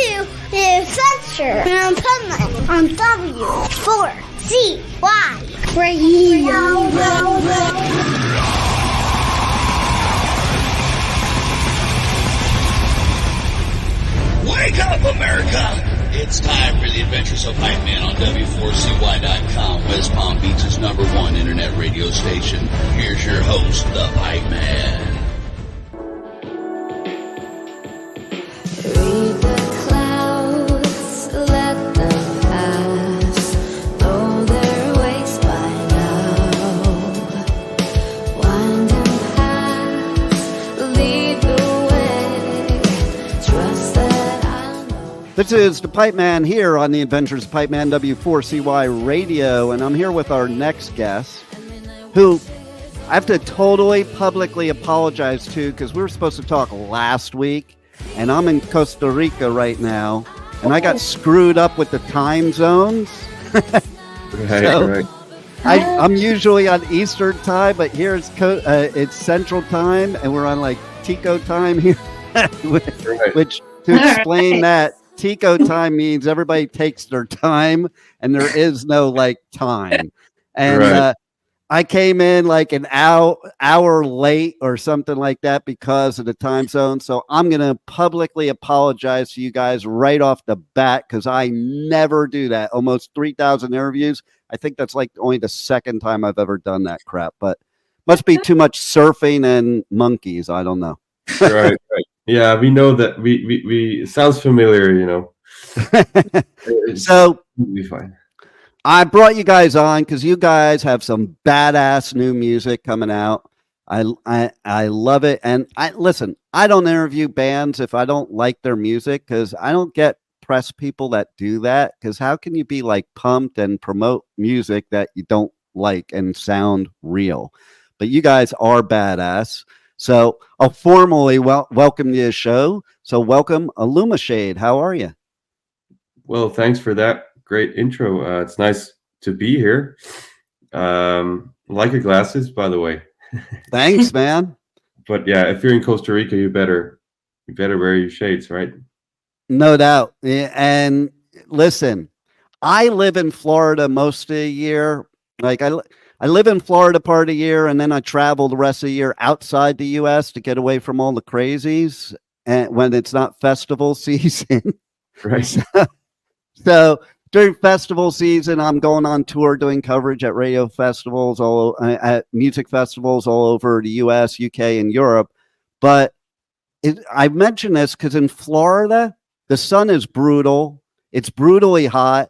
to the adventure in Pipeman on W4CY Radio. Wake up, America! It's time for the Adventures of Pipeman on W4CY.com, West Palm Beach's #1 internet radio station. Here's your host, the Pipeman. Read the clouds, let them pass, know their ways by now. Winding paths lead the way, trust that I know. This is the Pipeman here on the Adventures of Pipeman W4CY Radio, and I'm here with our next guest, who I have to totally publicly apologize to because we were supposed to talk last week, and I'm in Costa Rica right now, and I got screwed up with the time zones. Right. I'm usually on Eastern time, but here it's Central time, and we're on like Tico time here, which to explain that, Tico time means everybody takes their time, and there is no like time. And I came in like an hour late or something like that because of the time zone. So I'm going to publicly apologize to you guys right off the bat because I never do that. Almost 3,000 interviews. I think that's like only the second time I've ever done that crap, but must be too much surfing and monkeys. I don't know. right. Yeah, we know that. We it sounds familiar, you know. So we'll be fine. I brought you guys on because you guys have some badass new music coming out. I love it. And I don't interview bands if I don't like their music because I don't get press people that do that. Because how can you be like pumped and promote music that you don't like and sound real? But you guys are badass. So I'll formally welcome you to the show. So welcome, ILLUMISHADE. How are you? Well, thanks for that great intro. It's nice to be here. Like your glasses, by the way. Thanks, man. But yeah, if you're in Costa Rica, you better wear your shades, right? No doubt. And listen, I live in Florida most of the year. Like I live in Florida part of the year, and then I travel the rest of the year outside the U.S. to get away from all the crazies and when it's not festival season. Right. So during festival season, I'm going on tour doing coverage at radio festivals, at music festivals all over the U.S., UK, and Europe. But I mention this because in Florida, the sun is brutal. It's brutally hot.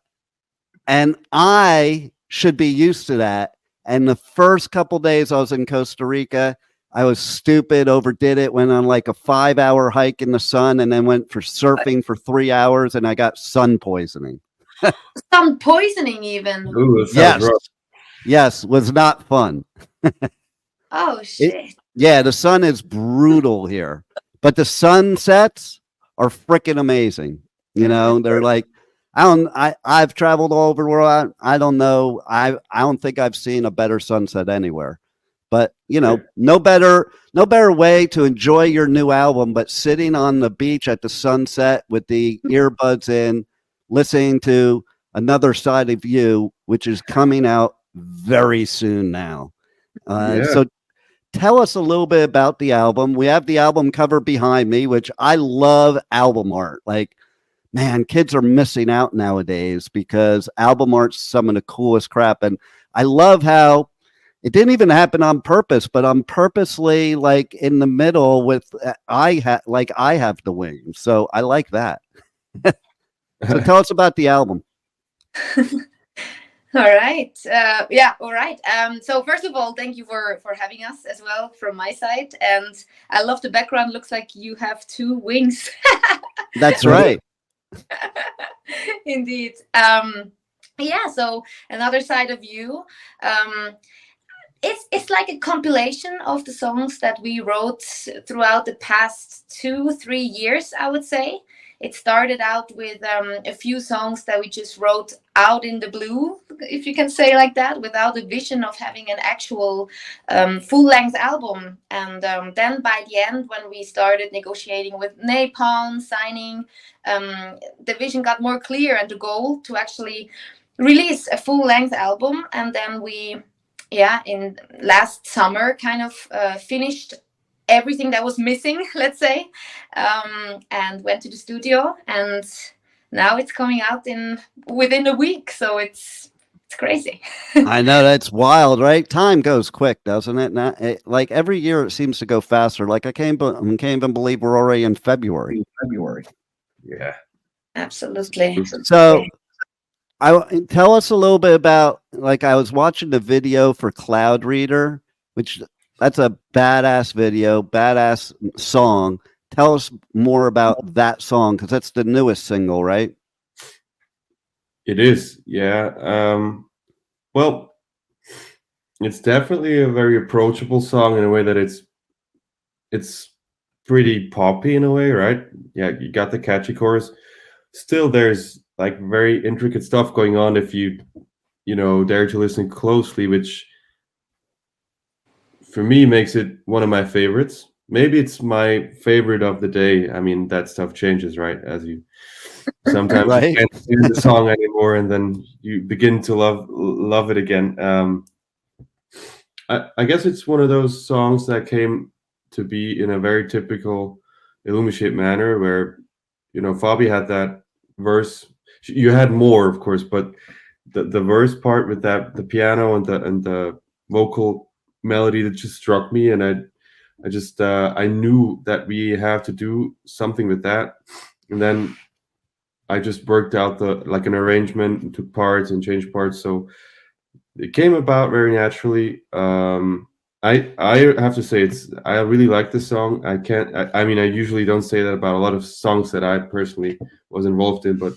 And I should be used to that. And the first couple days I was in Costa Rica, I was stupid, overdid it, went on like a 5-hour hike in the sun, and then went for surfing for 3 hours, and I got sun poisoning. Sun poisoning even. Ooh, that sounds rough. Yes, was not fun. Oh shit. The sun is brutal here, but the sunsets are freaking amazing. You know, they're like, I've traveled all over the world. I don't know. I don't think I've seen a better sunset anywhere. But you know, no better way to enjoy your new album, but sitting on the beach at the sunset with the earbuds in, listening to Another Side of You, which is coming out very soon now. So tell us a little bit about the album. We have the album cover behind me, which I love album art. Like, man, kids are missing out nowadays because album art's some of the coolest crap. And I love how it didn't even happen on purpose, but I'm purposely like in the middle with I have the wings. So I like that. So tell us about the album. All right. All right. So first of all, thank you for having us as well from my side. And I love the background. Looks like you have 2 wings. That's right. Indeed. So Another Side of You. It's like a compilation of the songs that we wrote throughout the past 2-3 years, I would say. it started out with a few songs that we just wrote out in the blue, if you can say like that, without a vision of having an actual full-length album. And then by the end, when we started negotiating with Napalm, signing, the vision got more clear and the goal to actually release a full-length album. And then we, in last summer, kind of finished everything that was missing, let's say, and went to the studio, and now it's coming out within a week. So it's crazy. I know, that's wild, right? Time goes quick, doesn't it? Like every year, it seems to go faster. Like I can't even believe we're already in February. Yeah. Absolutely. So, tell us a little bit about, like, I was watching the video for Cloud Reader, which that's a badass video, badass song. Tell us more about that song, because that's the newest single, right? It is, yeah. Well, it's definitely a very approachable song in a way that it's pretty poppy in a way, right? Yeah, you got the catchy chorus. Still, there's like very intricate stuff going on if you dare to listen closely, which for me makes it one of my favorites. Maybe it's my favorite of the day. I mean, that stuff changes, right? As you sometimes Right. you can't hear the song anymore, and then you begin to love it again. I guess it's one of those songs that came to be in a very typical ILLUMISHADE manner, where Fabi had that verse. You had more, of course, but the verse part with the piano and the vocal melody that just struck me, and I just I knew that we have to do something with that, and then I just worked out an arrangement and took parts and changed parts, so it came about very naturally. I have to say I really like this song. I mean, I usually don't say that about a lot of songs that I personally was involved in, but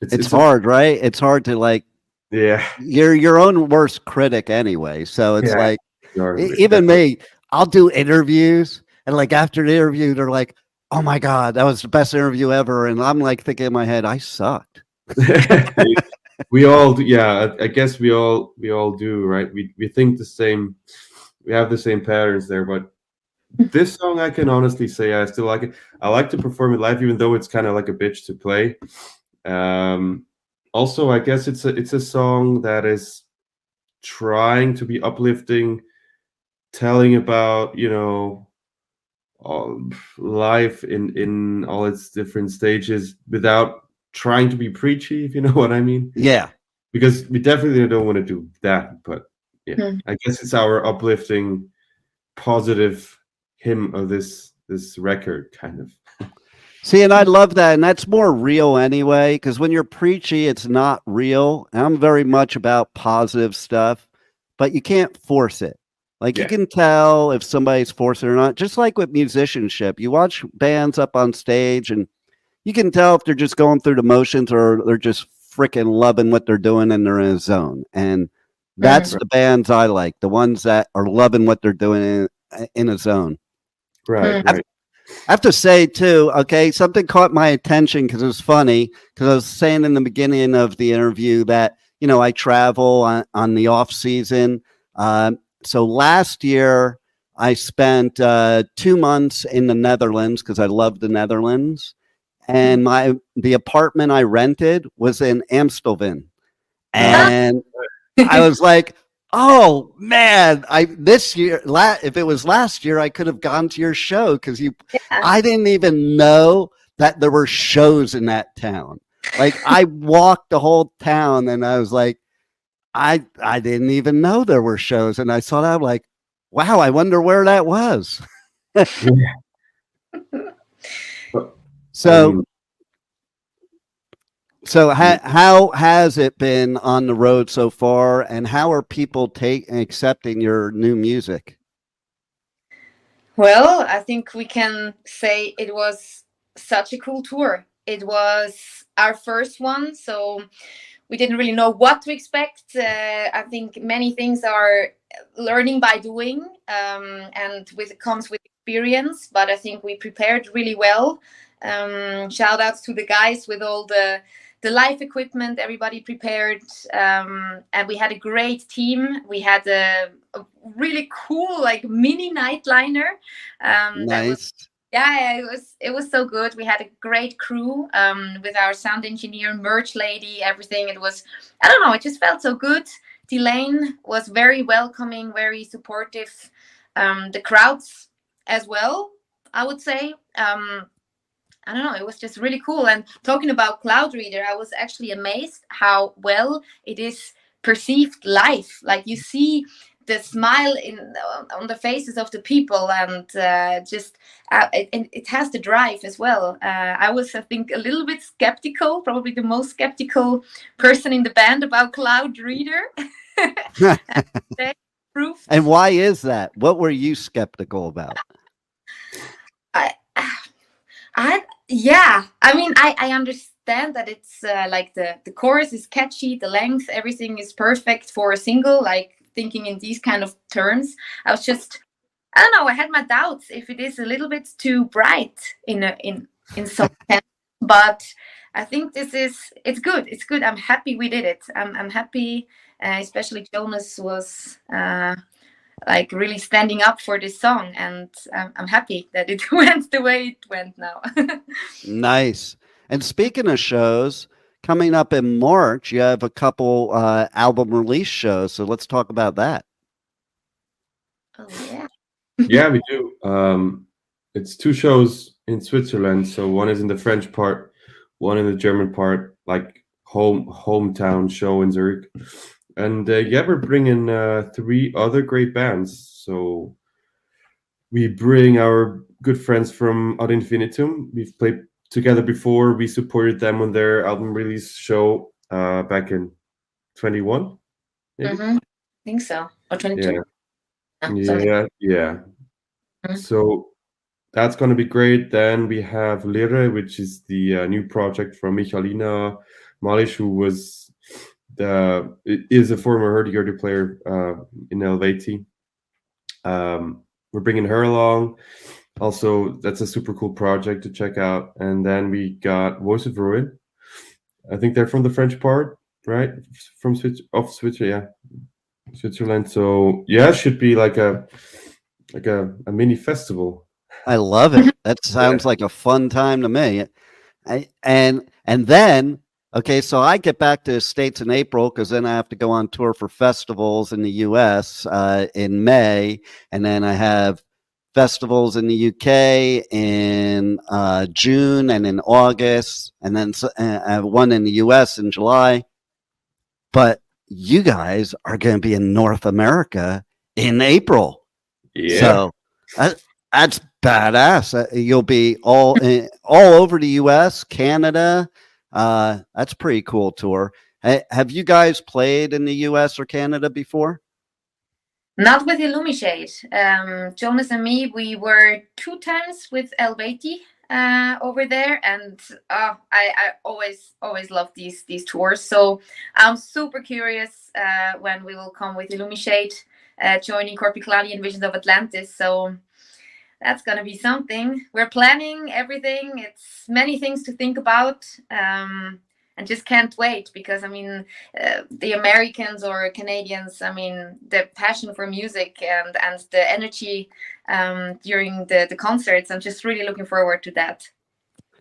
it's hard, right? It's hard to, like, yeah, you're your own worst critic anyway. So it's like, sure. even me, I'll do interviews, and like after the interview, they're like, "Oh my God, that was the best interview ever." And I'm like thinking in my head, I sucked. We all do, yeah. I guess we all do, right? We think the same. We have the same patterns there, but this song, I can honestly say I still like it. I like to perform it live, even though it's kind of like a bitch to play. Also, I guess it's a song that is trying to be uplifting, telling about life in all its different stages without trying to be preachy, if you know what I mean. Yeah, because we definitely don't want to do that, but yeah, I guess it's our uplifting, positive hymn of this record, kind of. see, and I love that, and that's more real anyway, because when you're preachy, it's not real. And I'm very much about positive stuff, but you can't force it. Like, you can tell if somebody's forcing it or not. Just like with musicianship, you watch bands up on stage, and you can tell if they're just going through the motions or they're just freaking loving what they're doing and they're in a zone. And that's the bands I like, the ones that are loving what they're doing in a zone. Right. I have to say too, okay, something caught my attention because it was funny, because I was saying in the beginning of the interview that, I travel on the off season. So last year I spent 2 months in the Netherlands because I love the Netherlands. And the apartment I rented was in Amstelveen. And I was like, oh man, this year, if it was last year, I could have gone to your show, because I didn't even know that there were shows in that town. Like, I walked the whole town and I was like, I didn't even know there were shows. And I saw that, I'm like, wow, I wonder where that was. So how has it been on the road so far, and how are people accepting your new music? Well, I think we can say it was such a cool tour. It was our first one, so we didn't really know what to expect. I think many things are learning by doing, and comes with experience, but I think we prepared really well. Shout outs to the guys with all the live equipment, everybody prepared, and we had a great team. We had a really cool like mini nightliner. That was Nice. yeah, it was so good. We had a great crew with our sound engineer, merch lady, everything. It was, I don't know, it just felt so good. Delane was very welcoming, very supportive. The crowds as well, I would say. I don't know, it was just really cool. And talking about Cloud Reader, I was actually amazed how well it is perceived live. Like you see the smile on the faces of the people, and it has the drive as well. I was, I think, a little bit skeptical, probably the most skeptical person in the band about Cloud Reader. They proved. And why is that? What were you skeptical about? Yeah, I mean, I understand that it's like the chorus is catchy, the length, everything is perfect for a single, like thinking in these kind of terms. I was just, I don't know, I had my doubts if it is a little bit too bright in some sense, but I think it's good. It's good. I'm happy we did it. I'm happy, especially Jonas was like really standing up for this song, and I'm happy that it went the way it went now. Nice. And speaking of shows, coming up in March, you have a couple album release shows. So let's talk about that. Oh yeah. Yeah, we do. It's 2 shows in Switzerland. So one is in the French part, one in the German part, like hometown show in Zurich. And yeah, we're bringing 3 other great bands. So we bring our good friends from Ad Infinitum. We've played together before. We supported them on their album release show back in 21. Maybe? I think so. Or 22. Yeah. Something. Yeah. Mhm. So that's going to be great. Then we have Lire, which is the new project from Michalina Malish, who is a former hurdy-gurdy player in Helveti. We're bringing her along. Also, that's a super cool project to check out. And then we got Voice of Ruin. I think they're from the French part, right? From Switzerland, yeah, Switzerland. So yeah, it should be like a mini festival. I love it. That sounds like a fun time to me. And then, okay, so I get back to the States in April because then I have to go on tour for festivals in the US in May. And then I have festivals in the UK in June and in August. And then I have one in the US in July. But you guys are going to be in North America in April. Yeah. So that's badass. You'll be all over the U.S., Canada. That's a pretty cool tour. Have you guys played in the U.S. or Canada before? Not with ILLUMISHADE. Jonas and me, we were 2 times with Helveti over there, and I always love these tours. So I'm super curious when we will come with ILLUMISHADE, joining Corpiclani and Visions of Atlantis. So that's gonna be something. We're planning everything. It's many things to think about. And just can't wait, because I mean, the Americans or Canadians, I mean, the passion for music and the energy during the concerts, I'm just really looking forward to that.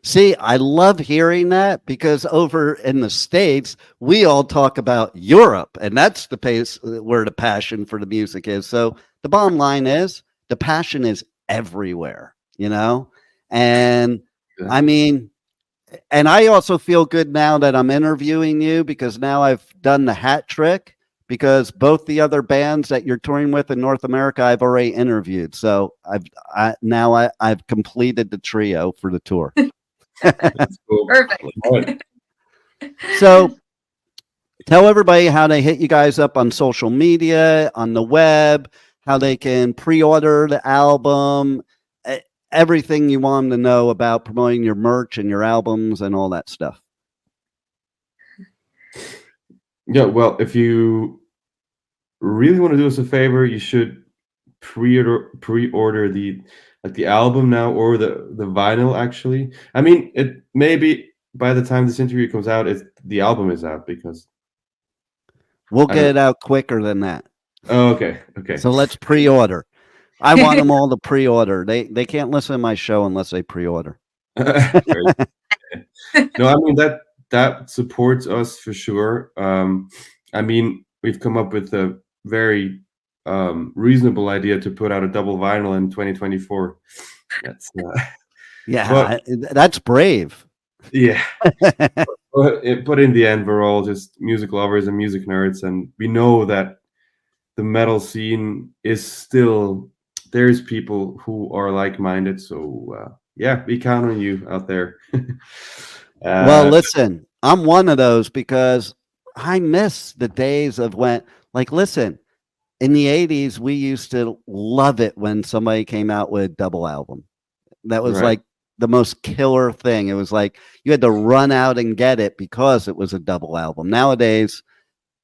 See, I love hearing that, because over in the States, we all talk about Europe, and that's the place where the passion for the music is. So the bottom line is the passion is everywhere, you know? And I mean, and I also feel good now that I'm interviewing you, because now I've done the hat trick, because both the other bands that you're touring with in North America, I've already interviewed. So I've completed the trio for the tour. That's cool. Perfect. So tell everybody how they hit you guys up on social media, on the web, how they can pre-order the album, everything you want them to know about promoting your merch and your albums and all that stuff. Yeah, well, if you really want to do us a favor, you should pre-order the like the album now or the vinyl. Actually, I mean, it maybe by the time this interview comes out, the album is out because We'll I get don't. it out quicker than that. Oh, okay, okay. So let's pre-order. I want them all to pre-order. They can't listen to my show unless they pre-order. Very No, I mean that supports us for sure. I mean, we've come up with a very reasonable idea to put out a double vinyl in 2024. That's Yeah, that's brave. yeah. But in the end, we're all just music lovers and music nerds, and we know that the metal scene is still there's people who are like-minded. So yeah, we count on you out there. Well, listen, I'm one of those because I miss the days of when, like, listen, in the 80s, we used to love it when somebody came out with a double album. That was Right. like the most killer thing. It was like you had to run out and get it because it was a double album. Nowadays,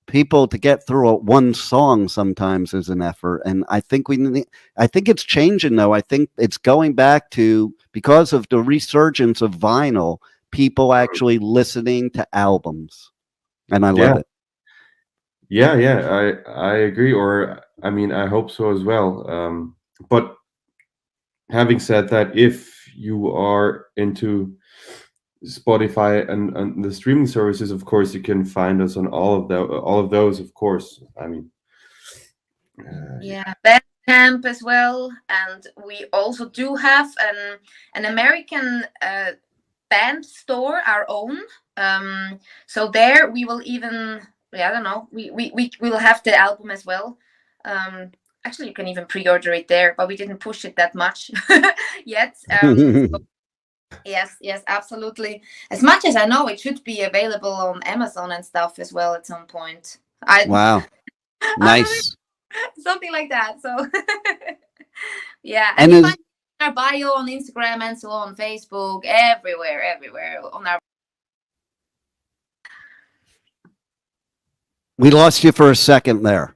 people to get through one song sometimes is an effort, and I think I think it's changing though. I think it's going back to, because of the resurgence of vinyl, people actually listening to albums, and I love Yeah. it. Yeah, I agree, or I mean, I hope so as well. But having said that, if you are into Spotify and the streaming services, of course, you can find us on all of those, of course. I mean, Yeah, Bandcamp as well, and we also do have an American band store, our own. So there we will even, yeah, I don't know, we will have the album as well. Actually, you can even pre-order it there, but we didn't push it that much yet. So yes, absolutely. As much as I know, it should be available on Amazon and stuff as well at some point. Wow, I don't nice. something like that. So yeah, And and you is, find our bio on Instagram and so on, Facebook, everywhere on our. we lost you for a second there.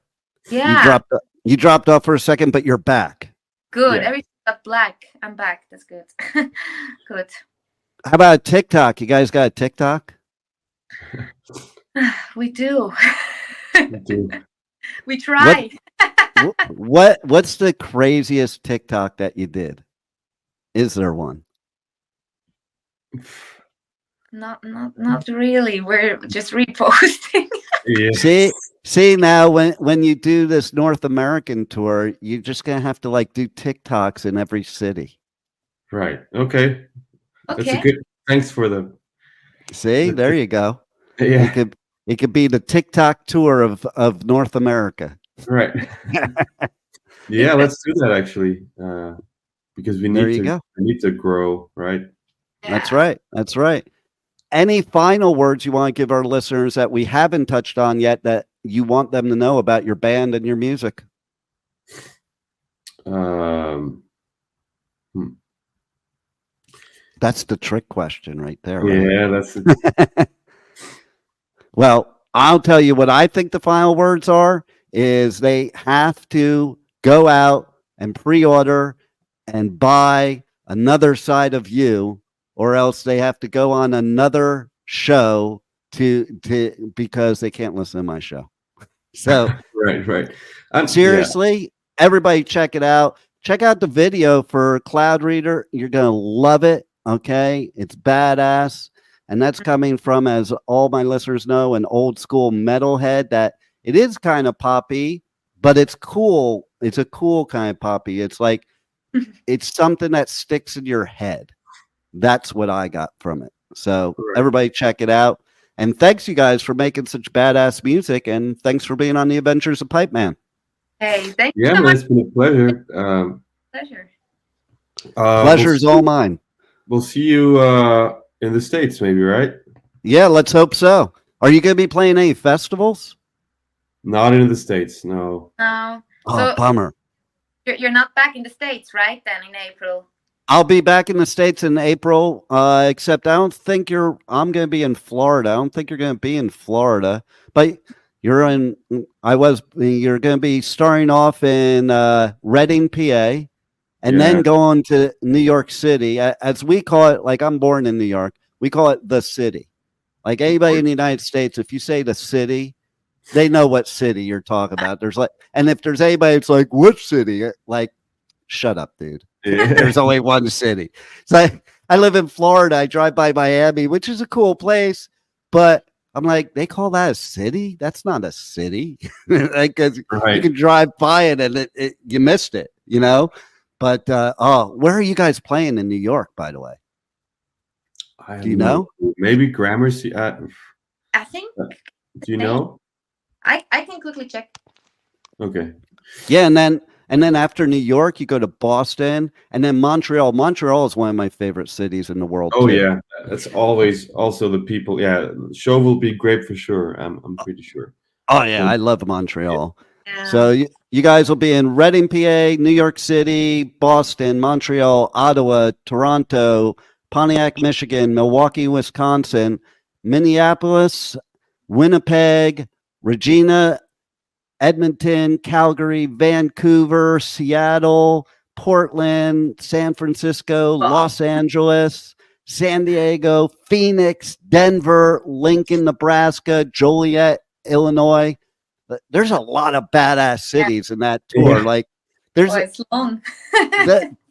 Yeah, You dropped off for a second, but you're back. good. Yeah. Everything but black. I'm back. That's good. Good. How about TikTok? You guys got a TikTok? We do. do. We try. What's the craziest TikTok that you did? Is there one? Not really. We're just reposting. Yeah. See now when you do this North American tour, you're just gonna have to like do TikToks in every city. Right. Okay. That's a Okay. good. Thanks for the. See, there you go. Yeah. It could be the TikTok tour of North America. Right. Yeah, let's do that actually, because we There need you to. go. We need to grow, right? That's Yeah. right. That's right. Any final words you want to give our listeners that we haven't touched on yet that you want them to know about your band and your music? Um, That's the trick question right there. Right? yeah, that's. Well, I'll tell you what I think the final words are is they have to go out and pre-order and buy Another Side of You, or else they have to go on another show to because they can't listen to my show. So Right. Yeah. seriously, everybody check it out. Check out the video for Cloud Reader. You're going to love it. Okay. It's badass. And that's coming from, as all my listeners know, an old school metalhead that it is kind of poppy, but it's cool. It's a cool kind of poppy. It's like, it's something that sticks in your head. That's what I got from it. So Right. everybody check it out. And thanks you guys for making such badass music. And thanks for being on the Adventures of Pipe Man. Hey, thank you Yeah, so man, much. it's been a pleasure. Pleasure. Pleasure's all mine. We'll see you in the States, maybe, right? Yeah, let's hope so. Are you going to be playing any festivals? Not in the States, no. No. Oh, So bummer. you're not back in the States, right? Then in April. I'll be back in the States in April, except I'm going to be in Florida. I don't think you're going to be in Florida, but you're going to be starting off in Reading, PA, and then going to New York City, as we call it. Like, I'm born in New York, we call it the city. Like, anybody in the United States, if you say the city, they know what city you're talking about. There's like, and if there's anybody, it's like, which city? Like, shut up, dude. Yeah. There's only one city. It's like, I live in Florida. I drive by Miami, which is a cool place, but I'm like, they call that a city? That's not a city. Like, 'cause you can drive by it and you missed it, you know? But, where are you guys playing in New York, by the way? Do you know? Maybe Gramercy. I think. Do you know? I can quickly check. Okay. Yeah, and then after New York, you go to Boston, and then Montreal. Montreal is one of my favorite cities in the world. Oh too. yeah, that's always also the people. Yeah, the show will be great for sure. I'm pretty sure. Oh yeah, I love Montreal. Yeah. So you guys will be in Reading, PA, New York City, Boston, Montreal, Ottawa, Toronto, Pontiac, Michigan, Milwaukee, Wisconsin, Minneapolis, Winnipeg, Regina, Edmonton, Calgary, Vancouver, Seattle, Portland, San Francisco, Los Angeles, San Diego, Phoenix, Denver, Lincoln, Nebraska, Joliet, Illinois. There's a lot of badass cities in that tour. Like, there's it's long.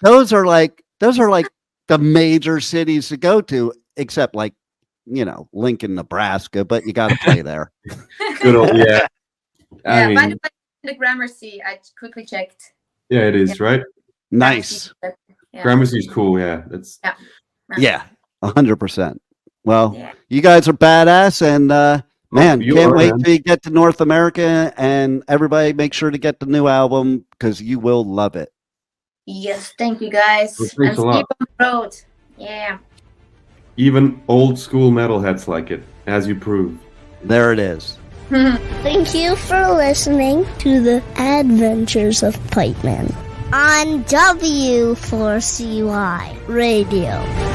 those are like the major cities to go to, except like, you know, Lincoln, Nebraska, but you got to play there. Good old, yeah. I mean, by the way, the Gramercy, I quickly checked. yeah, it is right. Nice. Gramercy's cool. Yeah, that's. Yeah, 100%. Well, you guys are badass, and man, can't wait till you get to North America, and everybody make sure to get the new album because you will love it. Yes, thank you guys. Well, And thanks a see lot. you on the road. Yeah. Even old school metalheads like it, as you prove. There it is. Thank you for listening to the Adventures of Pipeman on W4CY Radio.